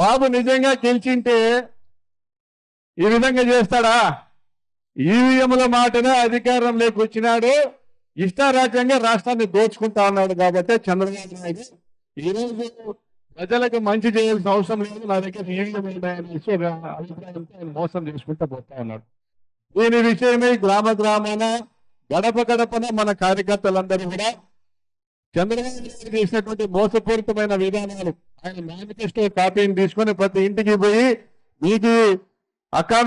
బాబు నిజంగా గెలిచింటే ఈ విధంగా చేస్తాడా? ఈవీఎంల మాటనే అధికారంలోకి వచ్చినాడు, ఇష్టారాజ్యంగా రాష్ట్రాన్ని దోచుకుంటా ఉన్నాడు. కాబట్టి చంద్రబాబు నాయుడు ఈరోజు ప్రజలకు మంచి చేయాల్సిన అవసరం లేదు, నా దగ్గర ఈవీఎంలు ఉన్నాయనేసి ఒక అభిప్రాయంతో ఆయన మోసం చేసుకుంటూ పోతా ఉన్నాడు. దీని విషయమై గ్రామ గ్రామాన గడప గడపన మన కార్యకర్తలందరూ కూడా చంద్రబాబు నాయుడు చేసినటువంటి మోసపూరితమైన విధానాలు ఆయన మేనిఫెస్టో కాపీని తీసుకొని ప్రతి ఇంటికి పోయి మీకు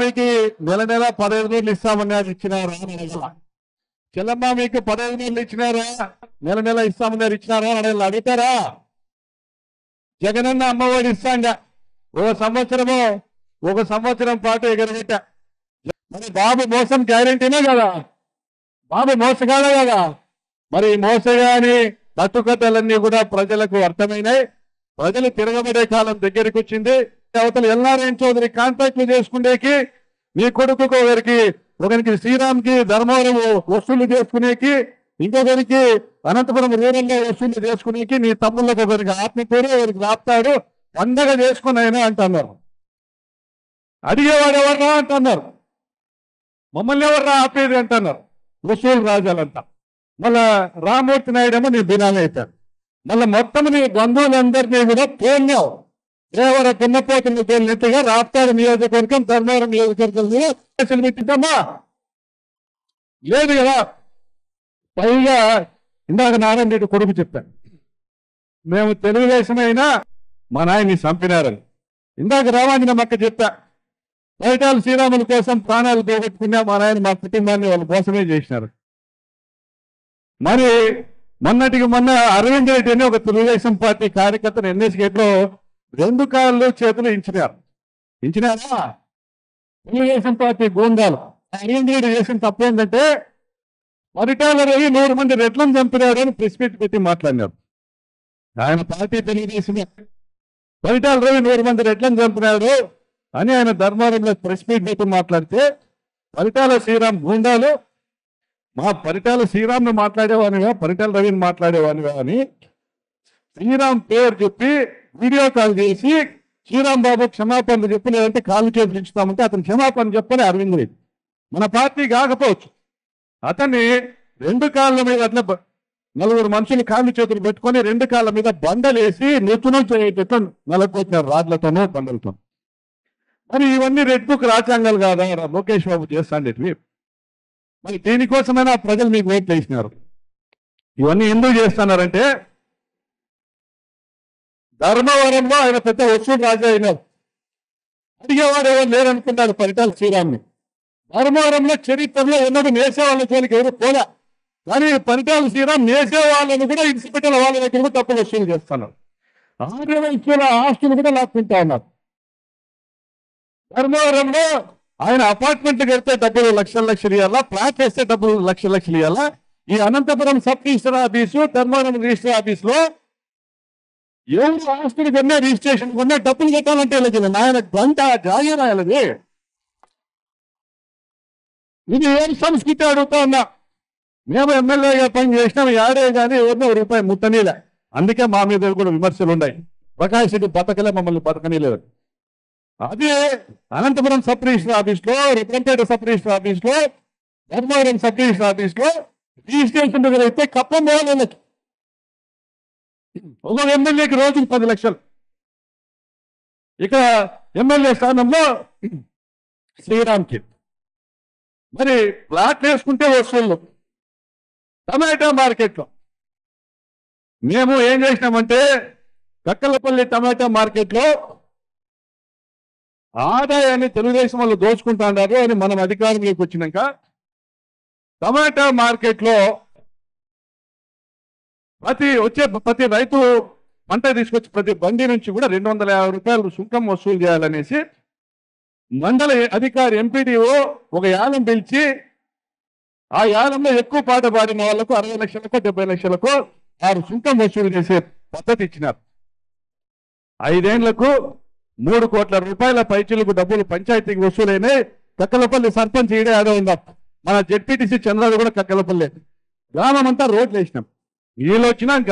మీకు నెల నెల 15 రోజులు ఇస్తామని ఇచ్చినారా? చెల్లమ్మ మీకు 15 రోజులు ఇచ్చినారా? నెల నెల ఇస్తామన్నారు, ఇచ్చినారా అని అడుగుతారా? జగనన్న అమ్మఒడి ఇస్తాంగా ఒక సంవత్సరం పాటు ఎగరగట్ట. మరి బాబు మోసం గ్యారెంటీనే కదా, బాబు మోసగాడే కదా. మరి మోసగాని కట్టుకథలన్నీ కూడా ప్రజలకు అర్థమైనాయి. ప్రజలు తిరగబడే కాలం దగ్గరికి వచ్చింది. అవతల ఎల్నారాయణ చౌదరి కాంట్రాక్ట్లు చేసుకునేకి, మీ కొడుకు ఒకరికి శ్రీరామ్కి ధర్మవరం వసూలు చేసుకునేకి, ఇంకొకరికి అనంతపురం రూరల్లో వసూలు చేసుకునేకి, నీ తమ్ముళ్ళకి ఒకరికి ఆత్మకూరు ఒకరికి రాపుతాడు పండగ చేసుకుని అయినా అంటున్నారు. అడిగేవాడు ఎవర్రా అంటున్నారు, మమ్మల్ని ఎవర్రా ఆపేది అంటున్నారు వసూలు రాజాలంతా. మళ్ళా రామ్మూర్తి నాయుడు ఏమో నీ బినామీ అవుతాడు. మళ్ళీ మొత్తం నీ బంధువులందరినీ కూడా తోలినావు. దేవర పున్నపోతున్న తోలినట్టుగా రాప్తాడు నియోజకవర్గం, ధర్మవరం నియోజకవర్గం కేసులు పెట్టిద్దామా? లేదు కదా. పైగా ఇందాక నారాయణ రెడ్డి కొడుకు చెప్పాను, మేము తెలుగుదేశమైనా మా నాయన్ని చంపినారని. ఇందాక రామాంజనం అక్క చెప్పా, బయటాలు శ్రీరాముల కోసం ప్రాణాలు పోగొట్టుకున్నా మా నాయన మా కుటుంబాన్ని వాళ్ళ కోసమే చేసినారు. మరి మొన్నటికి మొన్న అరవింద్ రెడ్డి అని ఒక తెలుగుదేశం పార్టీ కార్యకర్తను ఎన్ఎస్ గేట్లో 2 కాళ్ళు చేతులు ఇంచినారా తెలుగుదేశం పార్టీ గూండాలు. అరవింద్ రెడ్డి చేసిన తప్పు ఏంటంటే పరిటాల రవి 100 మంది రెట్లను చంపినారు అని ప్రెస్ మీట్ పెట్టి మాట్లాడినారు. ఆయన పార్టీ తెలుగుదేశమే. పరిటాల రవి 100 మంది రెట్లను చంపినాడు అని ఆయన ధర్మవరంలో ప్రెస్ మీట్ పెట్టి మాట్లాడితే, పరిటాల శ్రీరామ్ గూండాలు మా పరిటాల శ్రీరామ్ని మాట్లాడేవానివా, పరిటాల రవిని మాట్లాడేవానివా అని శ్రీరామ్ పేరు చెప్పి వీడియో కాల్ చేసి శ్రీరామ్ బాబు క్షమాపణలు చెప్పి, లేదంటే కాళ్ళు చేతులు ఇచ్చుతామంటే అతను క్షమాపణ చెప్పని అరవింద్ రెడ్డి మన పార్టీ కాకపోవచ్చు. అతన్ని 2 కాళ్ళ మీద అట్లా 4 మనుషులు కాళ్ళు చేతులు పెట్టుకొని 2 కాళ్ళ మీద బండలేసి నెత్తునం చేయటట్లు నలకొచ్చినారు రాడ్లతోనో బండలతో. మరి ఇవన్నీ రెడ్ బుక్ రాజ్యాంగాలు కాదా లోకేష్ బాబు చేస్తాండేటివి? మరి దీనికోసమైనా ప్రజలు మీకు ఓట్లు వేసినారు. ఇవన్నీ ఎందుకు చేస్తున్నారంటే ధర్మవరంలో ఆయన పెద్ద వసూలు రాజా అయినారు. అడిగేవాడు ఎవరు లేరనుకున్నాడు పరిటాల శ్రీరామ్ని. ధర్మవరంలో చరిత్రలో ఎన్నడూ నేసే వాళ్ళ జోలికి ఎవరు పోలే. కానీ పరిటాల శ్రీరామ్ నేసే వాళ్ళని కూడా ఇన్స్పెక్టర్ వాళ్ళ దగ్గర కూడా తప్పు వసూలు చేస్తున్నారు. 6 లక్షల ఆస్తులు కూడా లాక్కుంటా ఉన్నారు. ధర్మవరంలో ఆయన అపార్ట్మెంట్లు కడితే డబ్బులు లక్షలు ఇవ్వాలా, ఫ్లాట్ వేస్తే డబ్బులు లక్షలు ఇవ్వాలా. ఈ Anantapuram sub register office, Dharmavaram register ఆఫీసులో ఎవరు ఆస్తులు కొన్నా రిజిస్ట్రేషన్ కొన్నా డబ్బులు కట్టాలంటే ఆయన గంట జాగీరాయాలది. ఇది ఏం సంస్కృతి అడుగుతా ఉన్నా. మేము ఎమ్మెల్యేగా పని చేసినాం, యాడే కానీ ఎవరినో రూపాయి ముట్టనీలే. అందుకే మా మీద కూడా విమర్శలు ఉన్నాయి. ప్రకాష్ రెడ్డి బతకలే, మమ్మల్ని బతకనీలేదు. అదే అనంతపురం సబ్ రిజిస్టర్ ఆఫీస్లో, రిప్రజెంటేటివ్ సబ్ రిజిస్టర్ ఆఫీస్లో, ధర్మవరం సబ్ రిజిస్టర్ ఆఫీస్లో రిజిస్ట్రేషన్ దగ్గర అయితే కప్పం పోవాలి. ఒక ఎమ్మెల్యేకి రోజుకి 10 లక్షలు. ఇక ఎమ్మెల్యే స్థానంలో శ్రీరామ్కి మరి ప్లాట్ వేసుకుంటే వసూళ్ళు. టమాటా మార్కెట్లో మేము ఏం చేసినామంటే కక్కలపల్లి టమాటా మార్కెట్లో ఆదాయాన్ని తెలుగుదేశం వాళ్ళు దోచుకుంటున్నారు అని మనం అధికారంలోకి వచ్చినాక టమాటా మార్కెట్లో ప్రతి రైతు పంట తీసుకొచ్చి ప్రతి బండి నుంచి కూడా 250 రూపాయలు సుంకం వసూలు చేయాలనేసి మండల అధికారి ఎంపీడీఓ ఒక యాలం పిలిచి ఆ యాలంలో ఎక్కువ పాట పాడిన వాళ్లకు 60 లక్షలకు 70 లక్షలకు వారు సుంకం వసూలు చేసే పద్ధతి ఇచ్చినారు. 5 ఏళ్లకు 3 కోట్ల రూపాయల పైచీలకు డబ్బులు పంచాయతీకి వసూలైనాయి. కక్కలపల్లి సర్పంచ్ ఈడే ఆడే ఉందా, మన జెడ్పీటీసీ చంద్రాలు కూడా కక్కలపల్లి. గ్రామం అంతా రోడ్లు వేసినాం. వీళ్ళు వచ్చినాక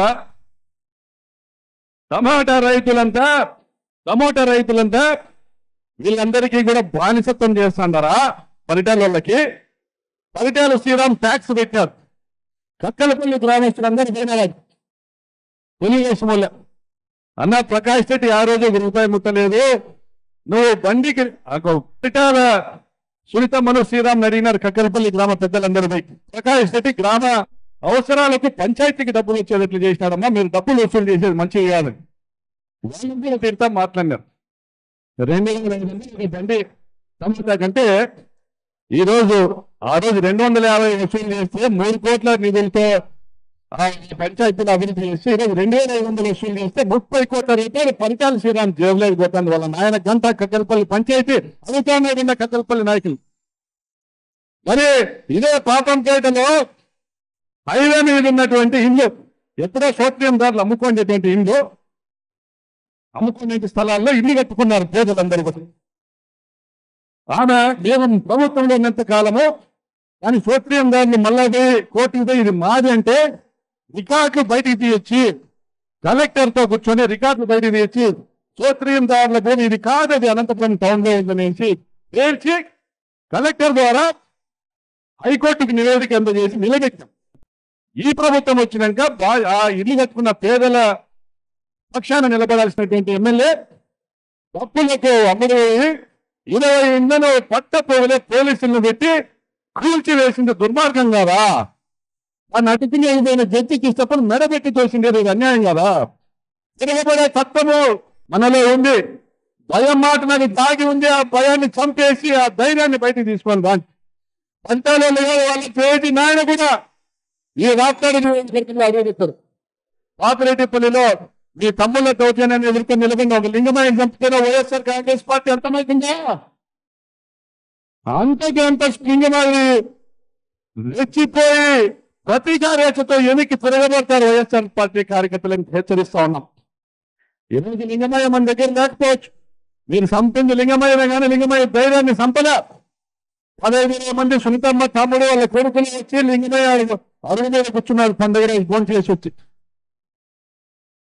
టమాటా రైతులంతా టమోటా రైతులంతా వీళ్ళందరికీ కూడా బానిసత్వం చేస్తున్నారా పరిటాల వాళ్ళకి? పరిటాల శ్రీరామ్ ట్యాక్స్ పెట్టారు. కక్కలపల్లి గ్రామస్తులందరూ పోయినారు తెలుగుదేశం వల్ల. అన్న ప్రకాష్ రెడ్డి ఆ రోజు రూపాయి ముట్టలేదు, నువ్వు బండికి పరిటాల సునీతమ్మను శ్రీరామ్ అడిగినారు కక్కలపల్లి గ్రామ పెద్దలందరూ పోయి. ప్రకాష్ రెడ్డి గ్రామ అవసరాలకు పంచాయతీకి డబ్బులు వచ్చేటట్లు చేసినాడమ్మా, మీరు డబ్బులు వసూలు చేసేది మంచిది కాదు. వాళ్ళని కూడా తిడతా మాట్లాడినారు. 2,500 బండి టమోటా కంటే ఆ రోజు 250 వసూలు చేస్తే 3 కోట్ల నిధులతో పంచాయతీలు అభివృద్ధి చేస్తే ఈరోజు 2,500 వసూలు చేస్తే 30 కోట్ల రూపాయలు పరిటాల శ్రీరామ్ జేబులోకి పోతుంది. వాళ్ళ నాయన గంట కక్కలపల్లి పంచాయతీ అడుగుతాడు కక్కలపల్లి నాయకులు. మరి ఇదే పాపంపేటలో హైవే మీద ఉన్నటువంటి ఇండ్లు, ఎప్పుడో సోత్రియందారులు అమ్ముకునేటువంటి ఇండ్లు, అమ్ముకునే స్థలాల్లో ఇల్లు కట్టుకున్నారు పేదలందరూ కూడా. ఆమె మేము ప్రభుత్వంలో ఉన్నంత కాలము కానీ సోత్రియందారులు మళ్ళా కోర్టుకు ఇది మాది అంటే రికార్డులు బయటికి తీయొచ్చి కలెక్టర్తో కూర్చొని రికార్డులు బయటికి తీయొచ్చి సోత్రియందారుల భూమి ఇది కాదు, అది అనంతపురం టౌన్ లో ఉందనేసి పేర్చి కలెక్టర్ ద్వారా హైకోర్టుకు నివేదిక అందజేసి నిలబెట్టాం. ఈ ప్రభుత్వం వచ్చినాక ఆ ఇల్లు కట్టుకున్న పేదల పక్షాన నిలబడాల్సినటువంటి ఎమ్మెల్యే తప్పులకు అమ్ముడు 20 ఇండ్లను పట్టపోలే పోలీసులను పెట్టి కూల్చి వేసింది దుర్మార్గం కాదా? ఆ నటికి ఏదైనా జడ్జికి ఇష్టపడి మెడబెట్టి తోసింది అన్యాయం కదా? తిరగబడే తత్వము మనలో ఉంది, భయం మాట నాకు దాగి ఉంది. ఆ భయాన్ని చంపేసి ఆ ధైర్యాన్ని బయటికి తీసుకొని దాన్ని పంటాలో వాళ్ళ పేటి నాయన కూడా ఈ రాష్ట్రాన్ని అడుగుతారు. పాపిరెడ్డిపల్లిలో మీ తమ్ముళ్ళ దౌర్జన్యాన్ని ఎదుర్కొని నిలబడిన ఒక లింగమయ్య చంపితే వైఎస్ఆర్ కాంగ్రెస్ పార్టీ అర్థమవుతుందా? అంతకి అంత లింగమయ్య రెచ్చిపోయి ప్రతీకారేక్షతో ఎనికి తిరగబడతారు వైఎస్ఆర్ పార్టీ కార్యకర్తలను హెచ్చరిస్తా ఉన్నాం. ఈరోజు లింగమయ్య మన దగ్గర లేకపోవచ్చు, మీరు చంపింది లింగమయ్యనే కానీ లింగమయ్య ధైర్యాన్ని చంపలే. 15,000 మంది సునీతమ్మ తమ్ముడు వాళ్ళ కొడుకులు వచ్చి లింగమయ్య అరుగు మీద కూర్చున్నారు పండుగ ఫోన్ చేసి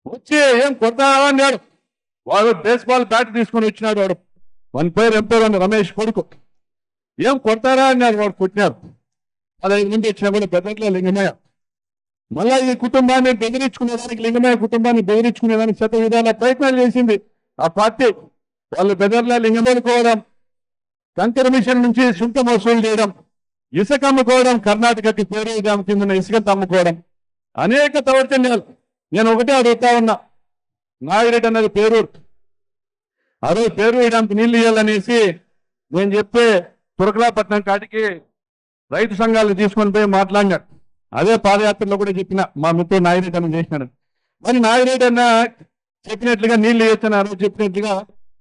వచ్చి ఏం కొడతావా అన్నాడు. వాడు బేస్బాల్ బ్యాట్ తీసుకొని వచ్చినాడు. వాడు వన్ పేరు ఎంపేరు రమేష్ కొడుకు. ఏం కొడతారా అన్నాడు. వాడు కొట్టినారు. 15 మంది వచ్చినా కూడా బెదర్లో లింగమయ్య. మళ్ళా ఈ కుటుంబాన్ని బెదిరించుకునేదానికి, లింగమయ్య కుటుంబాన్ని బెదిరించుకునేదానికి శత విధాల ప్రయత్నాలు చేసింది ఆ పార్టీ. వాళ్ళు బెదర్లో లింగమేడుకోవడం, కంకర మిషన్ నుంచి సుంకం వసూలు చేయడం, ఇసుక అమ్ముకోవడం, కర్ణాటకకి పేరు డ్యామ్ కింద ఇసుక అమ్ముకోవడం, అనేక దౌర్జన్యాలు. నేను ఒకటే అడుగుతా ఉన్నా, నాగిరెడ్డి అన్నది పేరూరు, ఆ రోజు పేరు వేయడానికి నీళ్లు ఇవ్వాలనేసి నేను చెప్పే తురకలాపట్నం కాటికి రైతు సంఘాలు తీసుకొని పోయి మాట్లాడినాడు. అదే పాదయాత్రలో కూడా చెప్పిన మా మిత్రుడు నాగిరెడ్డి అన్న చేసినాడు. మరి నాగిరెడ్డి అన్న చెప్పినట్లుగా నీళ్లు ఇచ్చిన, ఆ రోజు చెప్పినట్లుగా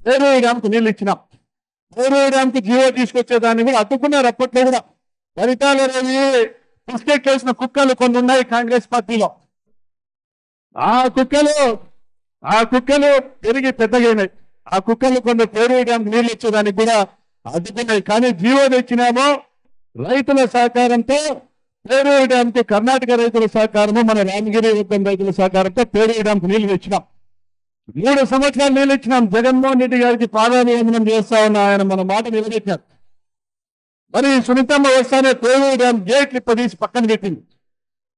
పేరు వేయడానికి నీళ్లు ఇచ్చినాం. పేరు వేయడానికి జీవో తీసుకొచ్చేదాన్ని కూడా అడ్డుకున్నారు. అప్పట్లో కూడా ఫలితాలు అనేవి బిస్కెట్ వేసిన కుక్కలు కొన్ని ఉన్నాయి కాంగ్రెస్ పార్టీలో. ఆ కుక్కలు పెరిగి పెద్దగైనాయి. ఆ కుక్కలు కొన్ని పేరు వేయడానికి నీళ్ళు ఇచ్చేదానికి కూడా అడ్డుకున్నాయి. కానీ జీవో తెచ్చినామో రైతుల సహకారంతో పేరు వేయడానికి, కర్ణాటక రైతుల సహకారము, మన రామగిరి యుద్ధం రైతుల సహకారంతో పేరు వేయడానికి నీళ్లు తెచ్చినాం. 3 సంవత్సరాలు నీళ్ళు ఇచ్చినాం. జగన్మోహన్ రెడ్డి గారికి పాదాభివందనం చేస్తా ఉన్నా, ఆయన మన మాట నిలబెట్టారు. మరి సునీతమ్మ వస్తానే పేరు డ్యామ్ గేట్లు ఇప్పదీసి పక్కన పెట్టింది.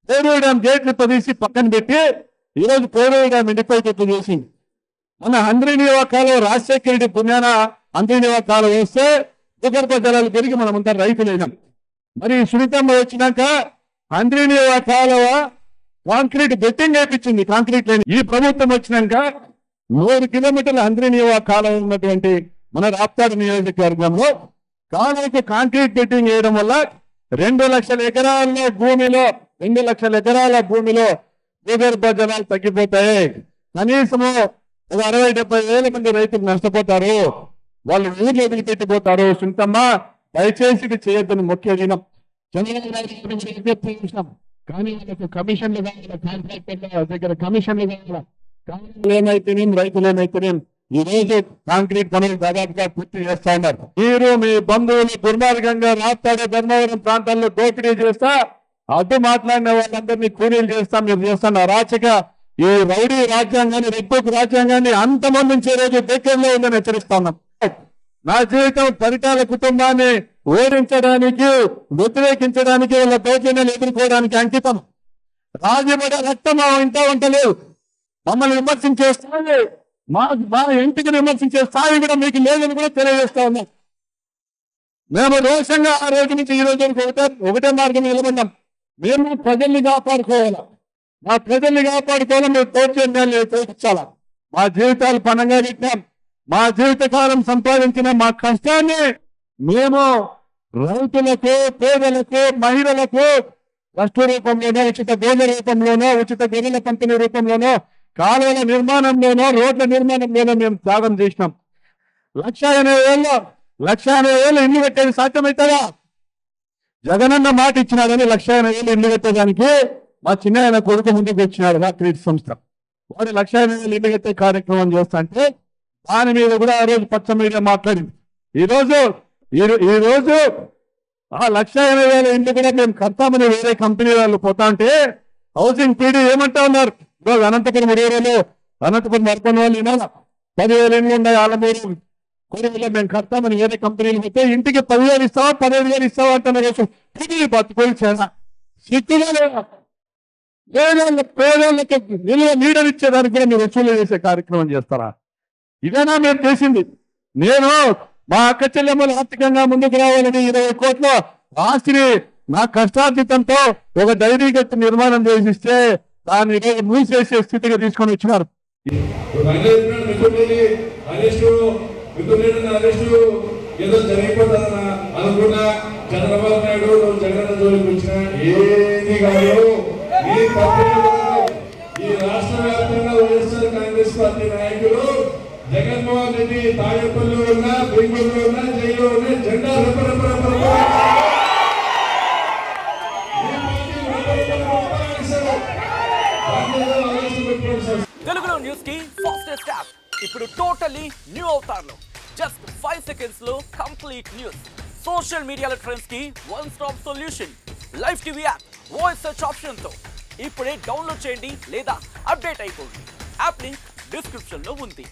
పేరు డ్యామ్ గేట్లు ఇప్పదీసి పక్కన పెట్టి ఈరోజు పేరు డ్యామ్ ఎండిపోయేటట్లు చేసింది. మన హంద్రీనివా కాలువ రాజశేఖర రెడ్డి పుణ్యాన హంద్రీనివా కాలువ వేస్తే భూగర్భ జలాలు పెరిగి మనమంతా రైతులైనాం. మరి సునీతమ్మ వచ్చినాక హంద్రీనివా కాలువ కాంక్రీట్ బెట్టింగ్ వేయించింది, కాంక్రీట్ లేని. ఈ ప్రభుత్వం వచ్చినాక 100 కిలోమీటర్ల హంద్రీనివా కాలువ ఉన్నటువంటి మన రాప్తాడు నియోజకవర్గంలో కాలువకు కాంక్రీట్ బెట్టింగ్ వేయడం వల్ల 2 లక్షల ఎకరాల భూమిలో 2 లక్షల ఎకరాల భూమిలో భూగర్భ జలాలు తగ్గిపోతాయి. కనీసము 60-70 వేల మంది రైతులు నష్టపోతారు, వాళ్ళు ఊర్లో వదిలిపెట్టిపోతారు. సునీతమ్మ దయచేసి ఇది చేయొద్దని ముఖ్య దినం. చంద్రబాబు నాయుడు చూసినాం, కానీ వాళ్ళకు కమిషన్లు కావాలి, కాంట్రాక్టర్ల దగ్గర కమిషన్లు కావాలి. ఏమైతేనేం రైతులు ఏమైతేనేం ఈ రోజు కాంక్రీట్ పనులు దాదాపుగా పూర్తి చేస్తా ఉన్నారు. మీరు మీ బంధువులు దుర్మార్గంగా రాప్తాడు ధర్మవరం ప్రాంతాల్లో దోపిడీ చేస్తా, అడ్డు మాట్లాడిన వాళ్ళందరినీ కూలీలు చేస్తా, మీరు చేస్తున్న అరాచక ఈ రౌడీ రాజ్యాంగాన్ని రెప్పకు రాజ్యాంగాన్ని అంతమొందించే రోజు దగ్గరలో ఉందని హెచ్చరిస్తా ఉన్నాం. నా జీవితం పరిటాల కుటుంబాన్ని ఓడించడానికి వ్యతిరేకించడానికి వాళ్ళ దౌర్జన్యాలు ఎదుర్కోవడానికి అంకితం. రాజబడ రక్తం మా ఇంట ఉండలేదు. మమ్మల్ని విమర్శించే స్థాయి మా ఇంటికి విమర్శించే స్థాయి కూడా మీకు లేదని కూడా తెలియజేస్తా ఉన్నాం. మేము రోషంగా ఆ రోజు నుంచి ఈ రోజు ఒకటే మార్గం నిలబడ్డాం. మేము ప్రజల్ని కాపాడుకోవాలా, మా ప్రజల్ని కాపాడుకోవాలా, మేము దౌర్జన్యాన్ని తోపించాలా. మా జీవితాలు పనంగా పెట్టాం. మా జీవితకాలం సంపాదించిన మా కష్టాన్ని మేము రైతులకు, పేదలకు, మహిళలకు ట్రస్ట్ రూపంలోనో, ఉచిత గోధుమ రూపంలోనో, ఉచిత గొర్రెల పంపిణీ రూపంలోనో, కాలువల నిర్మాణంలోనో, రోడ్ల నిర్మాణంలోనో మేము త్యాగం చేసినాం. 1,80,000 ఇల్లు కట్టేది సాధ్యమవుతుందా? జగనన్న మాట ఇచ్చినాడని 1,80,000 ఇల్లు కట్టేదానికి మా చిన్న ఆయన కొడుకు ముందుకు వచ్చినాడు క్రీట్ సంస్థ. వాడు 1,80,000 ఇల్లు కట్టే కార్యక్రమం చేస్తా అంటే దాని మీద కూడా ఆ రోజు పచ్చ మీడియా మాట్లాడింది. ఈ రోజు ఆ 1,80,000 ఇల్లు కూడా మేము కడతామని వేరే కంపెనీ వాళ్ళు పోతా ఉంటే హౌసింగ్ పీడీ ఏమంటా ఉన్నారు. ఈరోజు అనంతపురం ఏరియాలో అనంతపురం నడపని వాళ్ళు వినాలా 10,000 ఇళ్ళు ఉన్నాయి. ఆలమూరు కొడుకులో మేము కడతామని వేరే కంపెనీలు పోతే ఇంటికి 10,000 ఇస్తావా 15,000 ఇస్తావా అంటున్నారు. పీడీ బతుకోలు చేయాలా సిగ్గుగా లేదా? పేదోళ్ళకి నీడనిచ్చేదానికి కూడా మీరు వసూలు చేసే కార్యక్రమం చేస్తారా? ఇదేనా మేము చేసింది? నేను మా అక్క చెల్లెమ్మలు ఆర్థికంగా ముందుకు రావాలని 20 కోట్ల ఆస్తిని నా కష్టార్జితంతో ఒక డైరీ గట్టి నిర్మాణం చేసిస్తే దాన్ని మూసేసే స్థితిగా తీసుకొని వచ్చినారు. ఏదో జరిగిపోతుందన్న అనుకున్నా చంద్రబాబు నాయుడు జగన్ జోలికి వచ్చిన ఏది కాదు. ఈ రాష్ట్ర వ్యాప్తంగా వైఎస్ఆర్ కాంగ్రెస్ పార్టీ నాయకులు జగన్మోహన్ రెడ్డి తాడేపల్లిలో ఉన్నా, బెంగళూరులో ఉన్నా, జైల్లో ఉన్నా జెండా తెలుగులో న్యూస్ కి ఫాస్టెస్ట్ యాప్ ఇప్పుడు టోటలీ న్యూ అవతార్ లో జస్ట్ 5 seconds లో కంప్లీట్ న్యూస్, సోషల్ మీడియాలో ట్రెండ్స్ కి one stop solution, live TV app, voice search option తో ఇప్పుడే డౌన్లోడ్ చేయండి లేదా అప్డేట్ అయిపోండి. యాప్ లింక్ డిస్క్రిప్షన్ లో ఉంది.